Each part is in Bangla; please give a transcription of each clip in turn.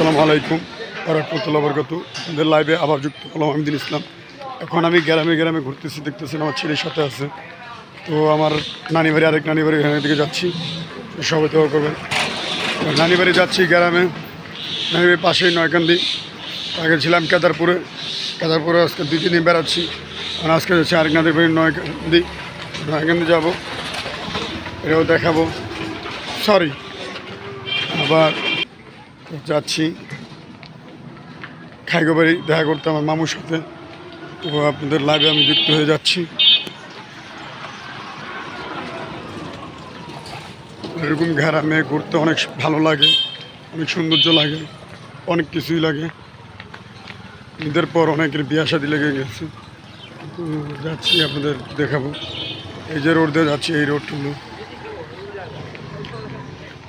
আসসালামু আলাইকুম ওয়া রাহমাতুল্লাহি ওয়া বারাকাতুহু। আমাদের লাইভে আবার যুক্ত হলাম আমি দিন ইসলাম। এখন আমি গ্রামে গ্রামে ঘুরতেছি, দেখতেছেন আমার ছেলের সাথে আছে। তো আমার নানি বাড়ি, আরেক নানি বাড়ি, এখানের দিকে যাচ্ছি, সবাই দোয়া করবেন। নানি বাড়ি যাচ্ছি গ্রামে, নানি বাড়ির পাশেই নয়কান্দি। আগে ছিলাম কেদারপুরে, কেদারপুরে আজকে 2-3 দিন বেড়াচ্ছি। আর আজকে যাচ্ছি আরেক নানি বাড়ি নয়কান্দি, নয়কান্দি যাবো, এটাও দেখাবো। সরি, আবার যাচ্ছি খাইগো বাড়ি দেখা করতে আমার মামুর সাথে। তো আপনাদের লাইভে আমি যুক্ত হয়ে যাচ্ছি। এরকম গ্রামে ঘুরতে অনেক ভালো লাগে, অনেক সৌন্দর্য লাগে, অনেক কিছুই লাগে। ঈদের পর অনেকের বিয়া শাদী লেগে গেছে। তো যাচ্ছি, আপনাদের দেখাবো। এই যে রোড দিয়ে যাচ্ছি, এই রোডগুলো,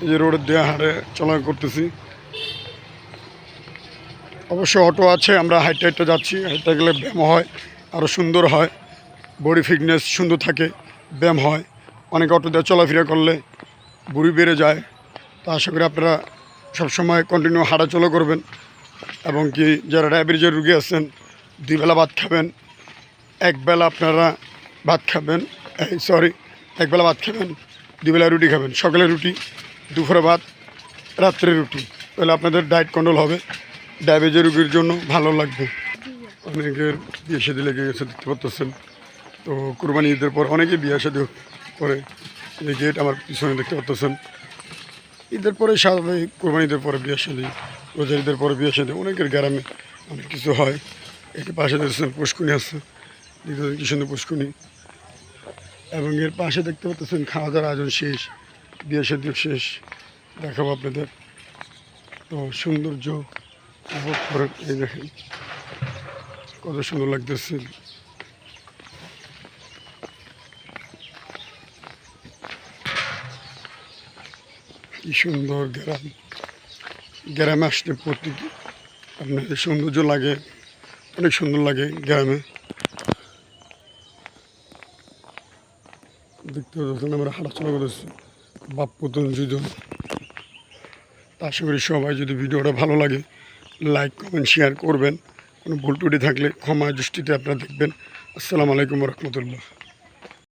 এই যে রোডের দিয়ে হাঁটে চলা করতেছি। অবশ্য অটো আছে, আমরা হাইটে হাইটে যাচ্ছি। হাইটে গেলে ব্যায়াম হয়, আরও সুন্দর হয়, বডি ফিটনেস সুন্দর থাকে, ব্যায়াম হয়। অনেক অটো দিয়ে চলাফেরা করলে বুড়ি বেড়ে যায়। তো আশা করি আপনারা সবসময় কন্টিনিউ হাঁটাচলা করবেন, এবং কি যারা ডায়াবেটিসের রুগী আছেন 2 বেলা ভাত খাবেন। একবেলা আপনারা ভাত খাবেন, একবেলা ভাত খাবেন, 2 বেলা রুটি খাবেন। সকালে রুটি, দুপুরে ভাত, রাত্রে রুটি। তাহলে আপনাদের ডায়েট কন্ট্রোল হবে, ডায়াবেটিস রোগীর জন্য ভালো লাগবে। অনেকের বিয়ে শাদী লেগে গেছে, দেখতে পাচ্ছেন। তো কুরবানি ঈদের পর অনেকেই বিয়ে শাদী করে, এই গেট আমার পিছনে দেখতে পাচ্ছেন। ঈদের পরে স্বাভাবিক, কুরবানি ঈদের পরে বিয়ে শাদী, রোজা ঈদের পরে বিয়ে শাদী, অনেকের গ্রামে অনেক কিছু হয়। এটি পাশে দেখছেন পুষ্কুনি আছে, দ্বিতীয় কি সুন্দর পুষ্কুনি। এবং এর পাশে দেখতে পাচ্ছেন খাওয়া দাওয়ার আয়োজন শেষ, বিয়ে শাদীও শেষ, দেখাবো আপনাদের। তো সৌন্দর্য উপভোগ করেন। এই দেখেন কত সুন্দর লাগতেছে। কি সুন্দর গ্রাম, গ্রামে আসলে প্রতি আপনার সৌন্দর্য লাগে, অনেক সুন্দর লাগে গ্রামে। দেখতে পাচ্ছেন আমরা হাঁটাচলা করতেছি, বাপ পুতুল 2 জন। আশা করি সবাই, যদি ভিডিওটা ভালো লাগে লাইক কমেন্ট শেয়ার করবেন। কোনো ভুল ত্রুটি থাকলে ক্ষমা দৃষ্টিতে আপনারা দেখবেন। আসসালামু আলাইকুম ওয়া রাহমাতুল্লাহ।